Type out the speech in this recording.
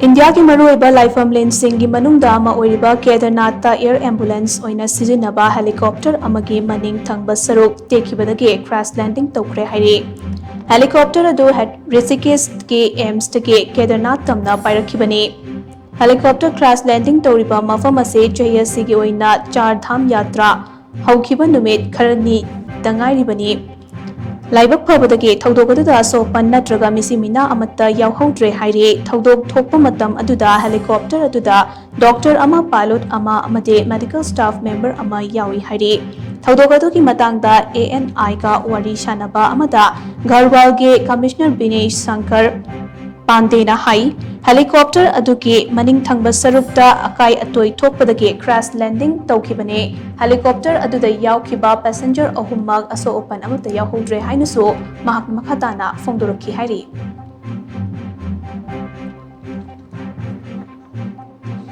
India ki maru oiba laiphamlen singi manung da ama oiriba Kedarnath ta air ambulance oina shijinnaba helicopter amagi maning Thangba Saruk Tekhibadagi crash landing Toukhre hairi. Helicopter adu Rishikesh ki aims ke Kedarnath tamna pairakhibani. Helicopter crash landing toriba mafam ase chahi asigi oina char dham yatra haukiba numit kharani dangairibani. Laibak phabadagi thaudok aduda sopan natraga misimina amatta yauhodre hairi thaudok thokpa matam aduda helicopter aduda doctor ama pilot ama amade medical staff member ama yawi hairi thaudok adugi matangda ANI ga wari shanaba amada Garhwal ge commissioner Binesh Shankar Pandena hai helicopter adugi maning Thangba Sarukta akai atoi thokpadagi crash landing tawkhibane helicopter aduda yaukhiba passenger ahummak aso opan amata yahodre hainasu mahak makhatana phongdorakhi hairi.